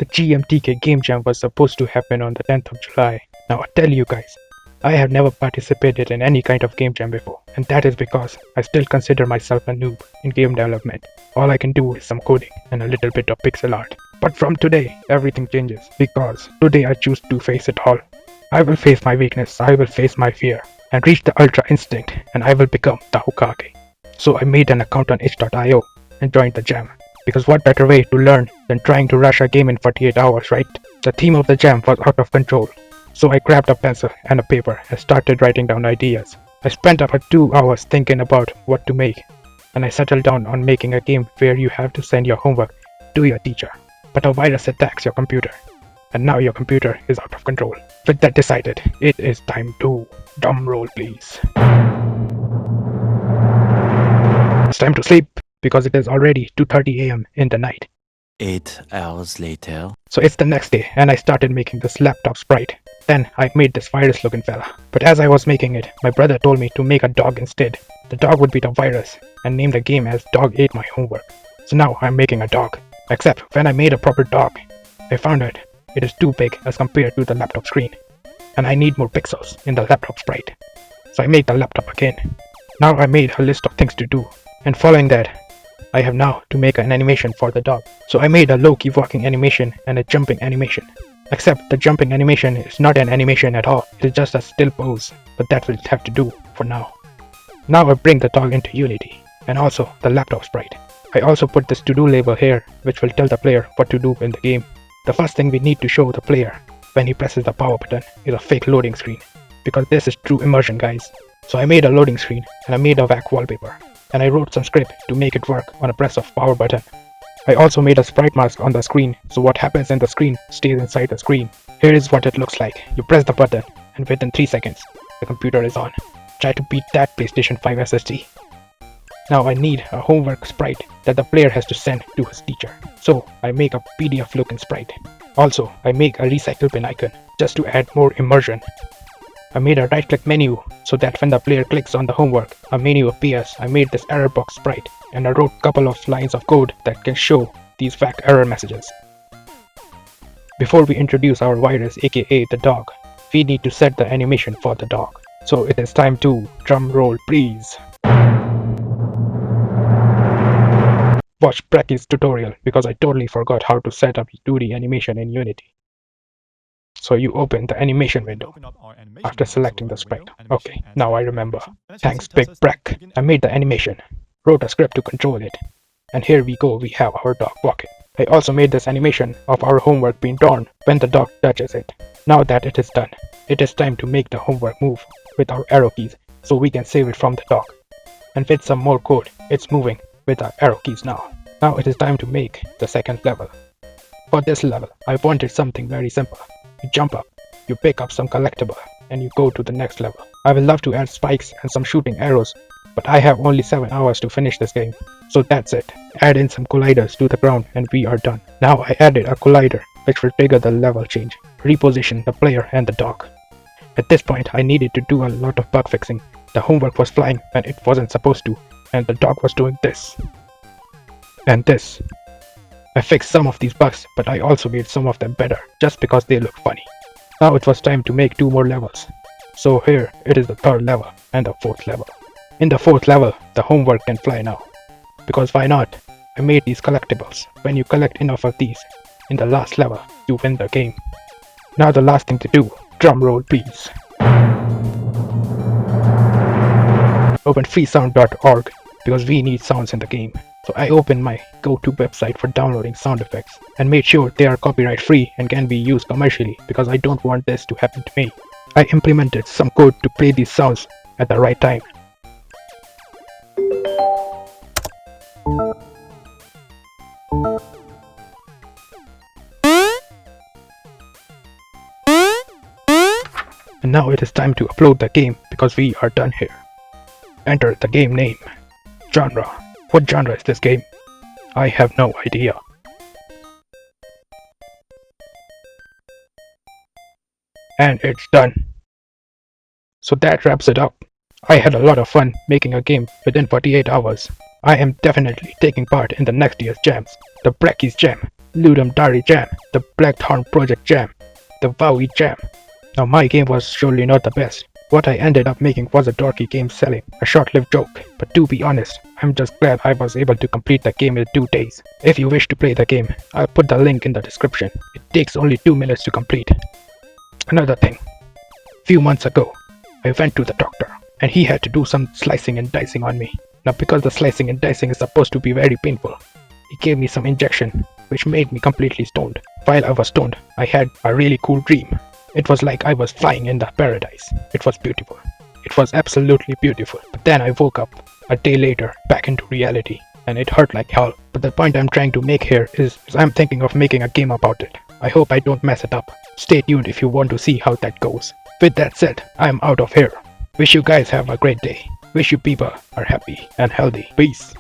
The GMTK Game Jam was supposed to happen on the 10th of July. Now I tell you guys, I have never participated in any kind of game jam before, and that is because I still consider myself a noob in game development. All I can do is some coding and a little bit of pixel art. But from today, everything changes, because today I choose to face it all. I will face my weakness, I will face my fear, and reach the Ultra Instinct, and I will become the Hokage. So I made an account on itch.io and joined the jam. Because what better way to learn than trying to rush a game in 48 hours, right? The theme of the jam was out of control. So I grabbed a pencil and a paper and started writing down ideas. I spent about 2 hours thinking about what to make, and I settled down on making a game where you have to send your homework to your teacher. But a virus attacks your computer, and now your computer is out of control. With that decided, it is time to drum roll please. It's time to sleep, because it is already 2:30 AM in the night. 8 hours later. So it's the next day, and I started making this laptop sprite. Then I made this virus looking fella. But as I was making it, my brother told me to make a dog instead. The dog would be the virus, and name the game as Dog Ate My Homework. So now I'm making a dog. Except when I made a proper dog, I found out it is too big as compared to the laptop screen, and I need more pixels in the laptop sprite. So I made the laptop again. Now I made a list of things to do, and following that, I have now to make an animation for the dog. So I made a low-key walking animation and a jumping animation. Except the jumping animation is not an animation at all, it is just a still pose, but that will have to do for now. Now I bring the dog into Unity, and also the laptop sprite. I also put this to-do label here, which will tell the player what to do in the game. The first thing we need to show the player when he presses the power button is a fake loading screen, because this is true immersion guys. So I made a loading screen, and I made a whack wallpaper, and I wrote some script to make it work on a press of power button. I also made a sprite mask on the screen, so what happens in the screen stays inside the screen. Here is what it looks like. You press the button, and within 3 seconds, the computer is on. Try to beat that PlayStation 5 SSD. Now I need a homework sprite that the player has to send to his teacher. So I make a PDF looking sprite. Also, I make a recycle bin icon just to add more immersion. I made a right click menu so that when the player clicks on the homework, a menu appears. I made this error box sprite, and I wrote a couple of lines of code that can show these whack error messages. Before we introduce our virus, aka the dog, we need to set the animation for the dog. So it is time to drum roll please. Watch Brecky's tutorial, because I totally forgot how to set up 2D animation in Unity. So you open the animation window after selecting the sprite. Okay, now I remember. Thanks Big Breck. I made the animation, wrote a script to control it, and here we go, we have our dog walking. I also made this animation of our homework being drawn when the dog touches it. Now that it is done, it is time to make the homework move with our arrow keys so we can save it from the dog. And with some more code, it's moving with our arrow keys now. Now it is time to make the second level. For this level, I wanted something very simple. You jump up, you pick up some collectible, and you go to the next level. I would love to add spikes and some shooting arrows, but I have only 7 hours to finish this game. So that's it. Add in some colliders to the ground and we are done. Now I added a collider which will trigger the level change, reposition the player and the dog. At this point I needed to do a lot of bug fixing. The homework was flying when it wasn't supposed to, and the dog was doing this and this. I fixed some of these bugs, but I also made some of them better, just because they look funny. Now it was time to make 2 more levels. So here it is the 3rd level and the 4th level. In the 4th level, the homework can fly now. Because why not? I made these collectibles. When you collect enough of these, in the last level, you win the game. Now the last thing to do, drum roll please. Open freesound.org, because we need sounds in the game. So I opened my go-to website for downloading sound effects and made sure they are copyright free and can be used commercially, because I don't want this to happen to me. I implemented some code to play these sounds at the right time. And now it is time to upload the game, because we are done here. Enter the game name. Genre. What genre is this game? I have no idea. And it's done. So that wraps it up. I had a lot of fun making a game within 48 hours. I am definitely taking part in the next year's jams, the Brecky's Jam. Ludum Dare Jam, the Blackthorn Project Jam, the Wowie Jam. Now my game was surely not the best. What I ended up making was a dorky game selling a short-lived joke, but to be honest, I'm just glad I was able to complete the game in 2 days. If you wish to play the game, I'll put the link in the description. It takes only 2 minutes to complete. Another thing, few months ago, I went to the doctor, and he had to do some slicing and dicing on me. Now because the slicing and dicing is supposed to be very painful, he gave me some injection, which made me completely stoned. While I was stoned, I had a really cool dream. It was like I was flying in the paradise. It was beautiful. It was absolutely beautiful. But then I woke up a day later back into reality, and it hurt like hell. But the point I'm trying to make here is I'm thinking of making a game about it. I hope I don't mess it up. Stay tuned if you want to see how that goes. With that said, I'm out of here. Wish you guys have a great day. Wish you people are happy and healthy. Peace.